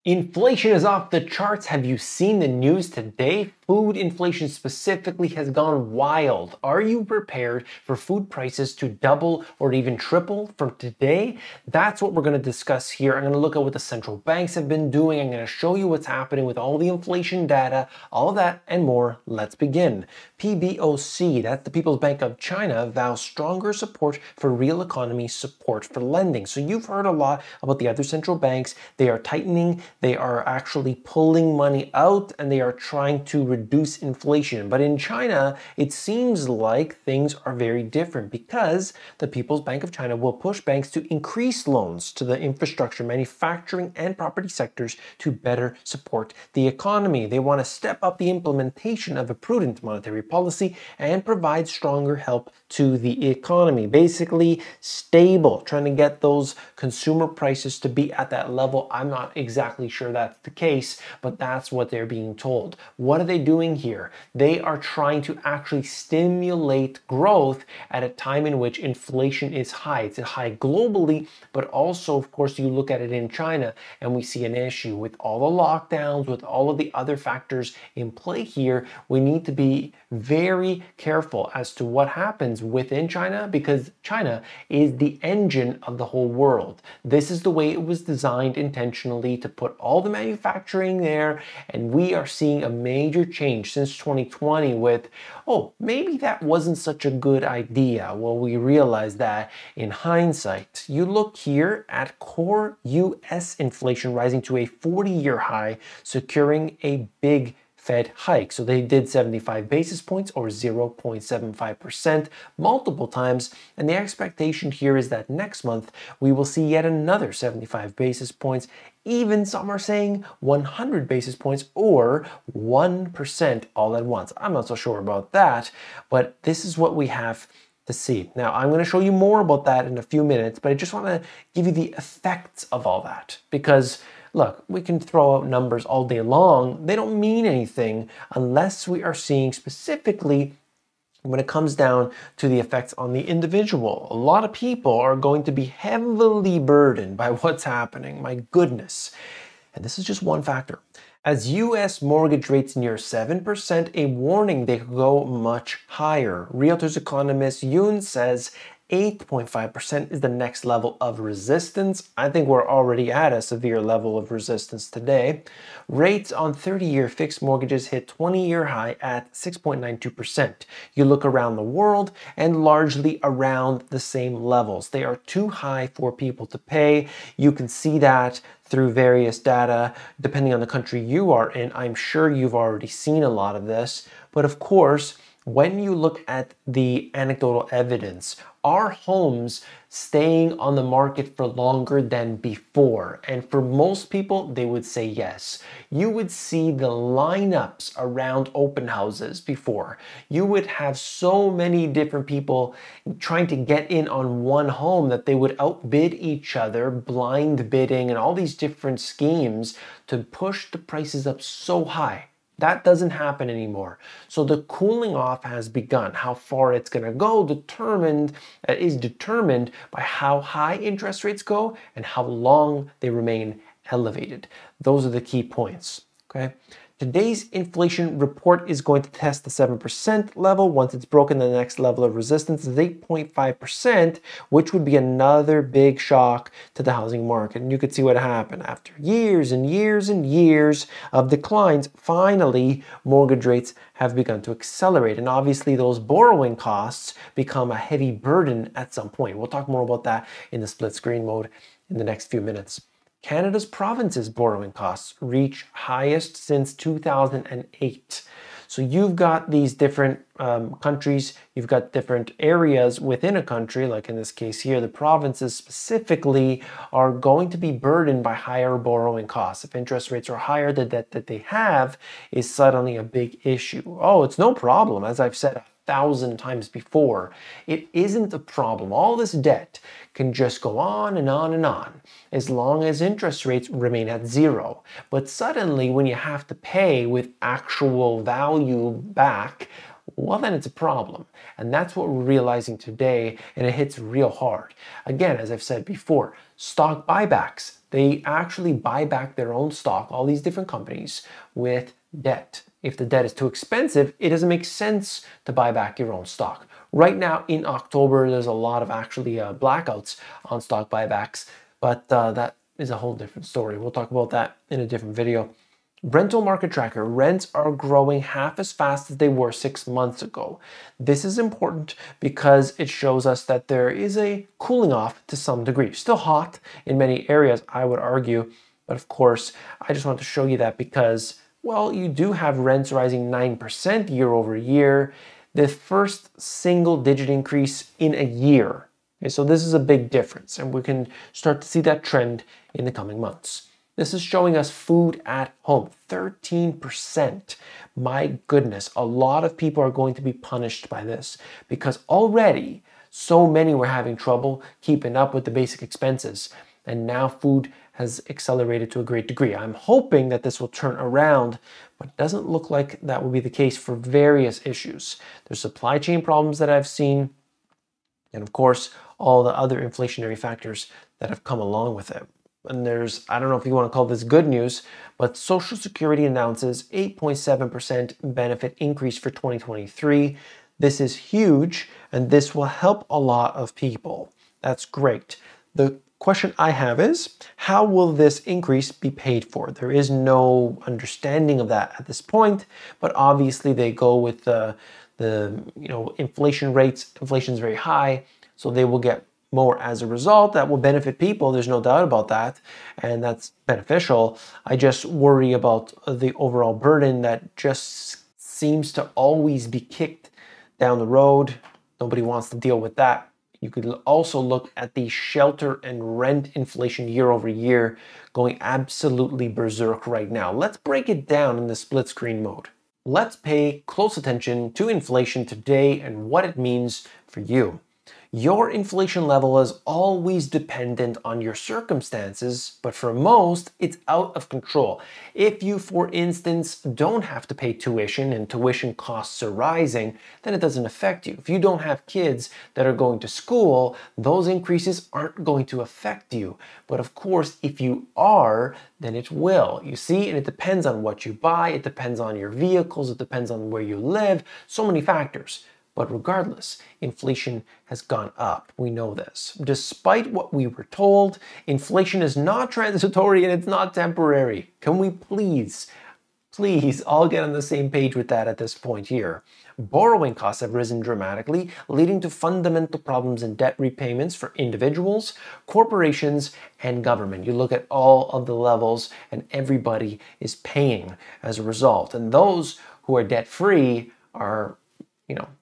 Inflation is off the charts. Have you seen the news today? Food inflation specifically has gone wild. Are you prepared for food prices to double or even triple from today? That's what we're going to discuss here. I'm going to look at what the central banks have been doing. I'm going to show you what's happening with all the inflation data, all of that and more. Let's begin. PBOC, that's the People's Bank of China, vows stronger support for real economy support for lending. So you've heard a lot about the other central banks. They are tightening. They are actually pulling money out and they are trying to reduce inflation. But in China, it seems like things are very different because the People's Bank of China will push banks to increase loans to the infrastructure, manufacturing, and property sectors to better support the economy. They want to step up the implementation of a prudent monetary policy and provide stronger help to the economy. Basically, stable, trying to get those consumer prices to be at that level. I'm not exactly sure that's the case, but that's what they're being told. What are they doing here? They are trying to actually stimulate growth at a time in which inflation is high. It's high globally, but also, of course, you look at it in China and we see an issue with all the lockdowns, with all of the other factors in play here. We need to be very careful as to what happens within China because China is the engine of the whole world. This is the way it was designed intentionally to put all the manufacturing there, and we are seeing a major change since 2020 with, oh, maybe that wasn't such a good idea. Well, we realize that in hindsight. You look here at core US inflation rising to a 40-year high, securing a big Fed hike. So they did 75 basis points or 0.75% multiple times. And the expectation here is that next month we will see yet another 75 basis points. Even some are saying 100 basis points or 1% all at once. I'm not so sure about that, but this is what we have to see. Now, I'm going to show you more about that in a few minutes, but I just want to give you the effects of all that because look, we can throw out numbers all day long. They don't mean anything unless we are seeing specifically when it comes down to the effects on the individual. A lot of people are going to be heavily burdened by what's happening. My goodness. And this is just one factor. As US mortgage rates near 7%, a warning they could go much higher. Realtors economist Yoon says 8.5% is the next level of resistance. I think we're already at a severe level of resistance today. Rates on 30-year fixed mortgages hit 20-year high at 6.92%. You look around the world and largely around the same levels. They are too high for people to pay. You can see that through various data, depending on the country you are in. I'm sure you've already seen a lot of this, but of course, when you look at the anecdotal evidence, are homes staying on the market for longer than before? And for most people, they would say yes. You would see the lineups around open houses before. You would have so many different people trying to get in on one home that they would outbid each other, blind bidding, and all these different schemes to push the prices up so high. That doesn't happen anymore. So the cooling off has begun. How far it's going to go is determined by how high interest rates go and how long they remain elevated. Those are the key points. Okay. Today's inflation report is going to test the 7% level. Once it's broken, the next level of resistance is 8.5%, which would be another big shock to the housing market. And you could see what happened after years and years and years of declines. Finally, mortgage rates have begun to accelerate. And obviously, those borrowing costs become a heavy burden at some point. We'll talk more about that in the split screen mode in the next few minutes. Canada's provinces' borrowing costs reach highest since 2008. So you've got these different countries, you've got different areas within a country, like in this case here, the provinces specifically are going to be burdened by higher borrowing costs. If interest rates are higher, the debt that they have is suddenly a big issue. Oh, it's no problem, as I've said 1,000 times before. It isn't a problem. All this debt can just go on and on and on as long as interest rates remain at zero. But suddenly when you have to pay with actual value back, well, then it's a problem. And that's what we're realizing today, and it hits real hard. Again, as I've said before, stock buybacks, They actually buy back their own stock, all these different companies, with debt. If the debt is too expensive, it doesn't make sense to buy back your own stock. Right now in October, there's a lot of actually blackouts on stock buybacks, but that is a whole different story. We'll talk about that in a different video. Rental market tracker. Rents are growing half as fast as they were 6 months ago. This is important because it shows us that there is a cooling off to some degree. Still hot in many areas, I would argue. But of course, I just want to show you that because, well, you do have rents rising 9% year over year. The first single digit increase in a year. Okay, so this is a big difference, and we can start to see that trend in the coming months. This is showing us food at home, 13%. My goodness, a lot of people are going to be punished by this because already so many were having trouble keeping up with the basic expenses. And now food has accelerated to a great degree. I'm hoping that this will turn around, but it doesn't look like that will be the case for various issues. There's supply chain problems that I've seen, and of course, all the other inflationary factors that have come along with it. And there's, I don't know if you want to call this good news, but Social Security announces 8.7% benefit increase for 2023. This is huge, and this will help a lot of people. That's great. The question I have is, how will this increase be paid for? There is no understanding of that at this point, but obviously they go with the inflation rates. Inflation is very high, so they will get more as a result. That will benefit people, there's no doubt about that, and that's beneficial. I just worry about the overall burden that just seems to always be kicked down the road. Nobody wants to deal with that. You could also look at the shelter and rent inflation year over year going absolutely berserk right now. Let's break it down in the split screen mode. Let's pay close attention to inflation today and what it means for you. Your inflation level is always dependent on your circumstances, but for most, it's out of control. If you, for instance, don't have to pay tuition and tuition costs are rising, then it doesn't affect you. If you don't have kids that are going to school, those increases aren't going to affect you. But of course, if you are, then it will. You see, and it depends on what you buy, it depends on your vehicles, it depends on where you live, so many factors. But regardless, inflation has gone up. We know this. Despite what we were told, inflation is not transitory and it's not temporary. Can we please all get on the same page with that at this point here? Borrowing costs have risen dramatically, leading to fundamental problems in debt repayments for individuals, corporations, and government. You look at all of the levels and everybody is paying as a result. And those who are debt-free are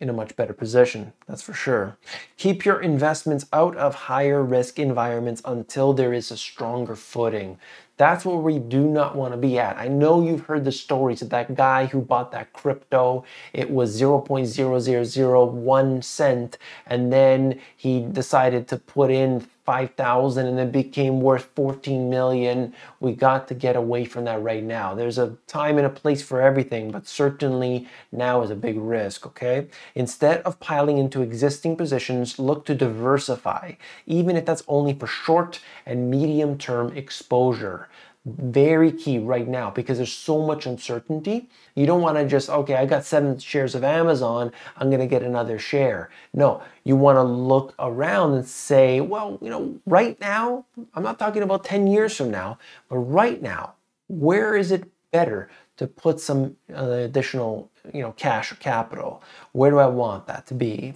in a much better position, that's for sure. Keep your investments out of higher risk environments until there is a stronger footing. That's where we do not want to be at. I know you've heard the stories of that guy who bought that crypto. It was 0.0001 cent, and then he decided to put in 5,000 and it became worth 14 million. We got to get away from that right now. There's a time and a place for everything, but certainly now is a big risk, okay? Instead of piling into existing positions, look to diversify, even if that's only for short and medium term exposure. Very key right now because there's so much uncertainty. You don't want to just, okay, I got 7 shares of Amazon, I'm going to get another share. No, you want to look around and say, well, right now, I'm not talking about 10 years from now, but right now, where is it better to put some additional, cash or capital? Where do I want that to be?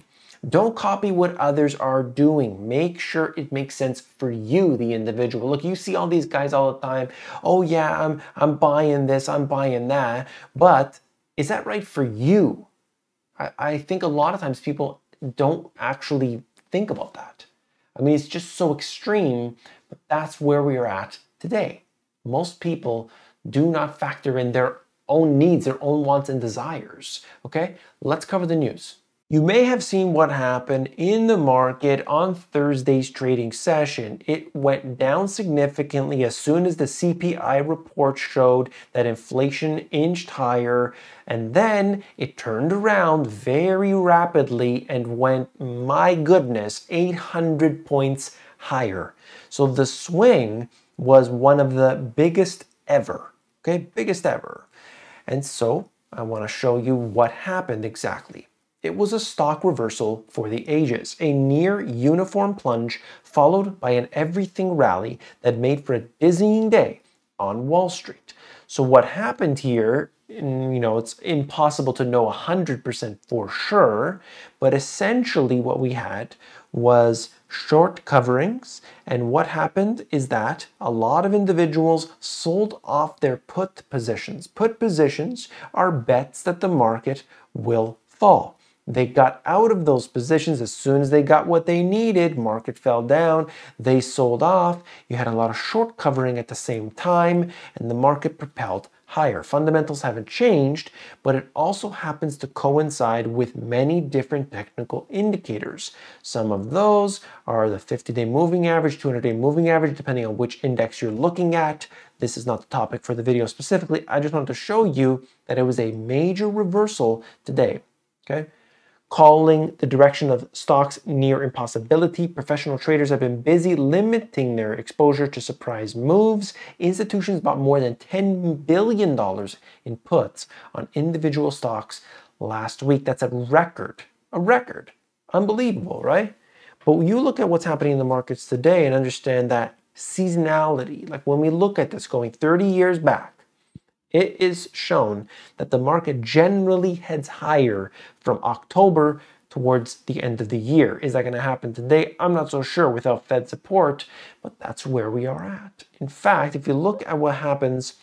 Don't copy what others are doing. Make sure it makes sense for you, the individual. Look, you see all these guys all the time. Oh yeah, I'm buying this, I'm buying that. But is that right for you? I think a lot of times people don't actually think about that. I mean, it's just so extreme, but that's where we are at today. Most people do not factor in their own needs, their own wants and desires. Okay, let's cover the news. You may have seen what happened in the market on Thursday's trading session. It went down significantly as soon as the CPI report showed that inflation inched higher, and then it turned around very rapidly and went, my goodness, 800 points higher. So the swing was one of the biggest ever. Okay, biggest ever. And so I want to show you what happened exactly. It was a stock reversal for the ages, a near uniform plunge followed by an everything rally that made for a dizzying day on Wall Street. So what happened here, it's impossible to know 100% for sure, but essentially what we had was short coverings, and what happened is that a lot of individuals sold off their put positions. Put positions are bets that the market will fall. They got out of those positions as soon as they got what they needed. Market fell down. They sold off. You had a lot of short covering at the same time, and the market propelled higher. Fundamentals haven't changed, but it also happens to coincide with many different technical indicators. Some of those are the 50-day moving average, 200-day moving average, depending on which index you're looking at. This is not the topic for the video specifically. I just wanted to show you that it was a major reversal today. Okay? Calling the direction of stocks near impossibility. Professional traders have been busy limiting their exposure to surprise moves. Institutions bought more than $10 billion in puts on individual stocks last week. That's a record. A record. Unbelievable, right? But you look at what's happening in the markets today and understand that seasonality, like when we look at this going 30 years back, it is shown that the market generally heads higher from October towards the end of the year. Is that going to happen today? I'm not so sure without Fed support, but that's where we are at. In fact, if you look at what happens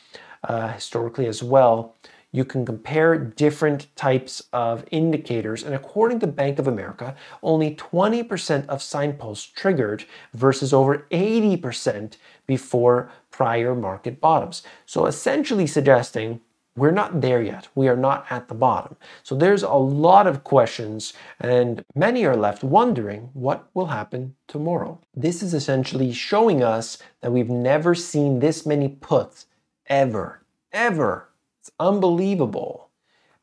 historically as well, you can compare different types of indicators, and according to Bank of America, only 20% of signposts triggered versus over 80% before prior market bottoms. So essentially suggesting we're not there yet. We are not at the bottom. So there's a lot of questions, and many are left wondering what will happen tomorrow. This is essentially showing us that we've never seen this many puts ever. It's unbelievable.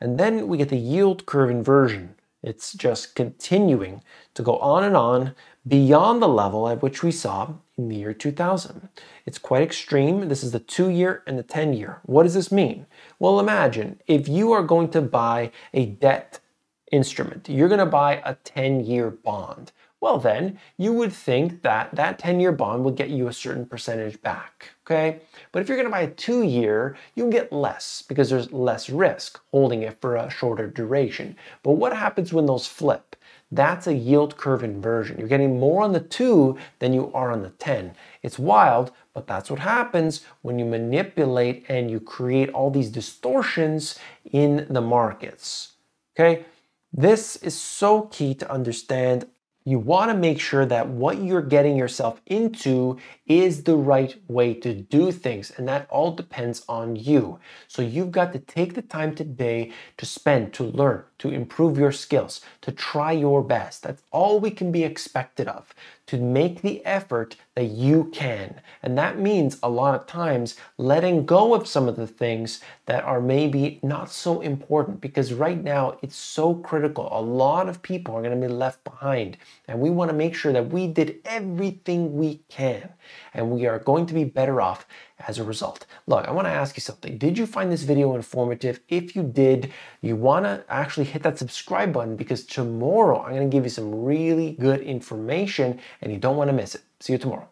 And then we get the yield curve inversion. It's just continuing to go on and on beyond the level at which we saw in the year 2000. It's quite extreme. This is the 2-year and the 10-year. What does this mean? Well, imagine if you are going to buy a debt instrument, you're going to buy a 10-year bond. Well, then you would think that that 10-year bond would get you a certain percentage back, okay? But if you're going to buy a 2-year, you'll get less because there's less risk holding it for a shorter duration. But what happens when those flip? That's a yield curve inversion. You're getting more on the 2 than you are on the 10. It's wild, but that's what happens when you manipulate and you create all these distortions in the markets, okay? This is so key to understand. You want to make sure that what you're getting yourself into is the right way to do things, and that all depends on you. So you've got to take the time today to spend, to learn, to improve your skills, to try your best. That's all we can be expected of, to make the effort that you can. And that means a lot of times letting go of some of the things that are maybe not so important, because right now it's so critical. A lot of people are going to be left behind, and we want to make sure that we did everything we can, and we are going to be better off as a result. Look, I want to ask you something. Did you find this video informative? If you did, you want to actually hit that subscribe button, because tomorrow I'm going to give you some really good information and you don't want to miss it. See you tomorrow.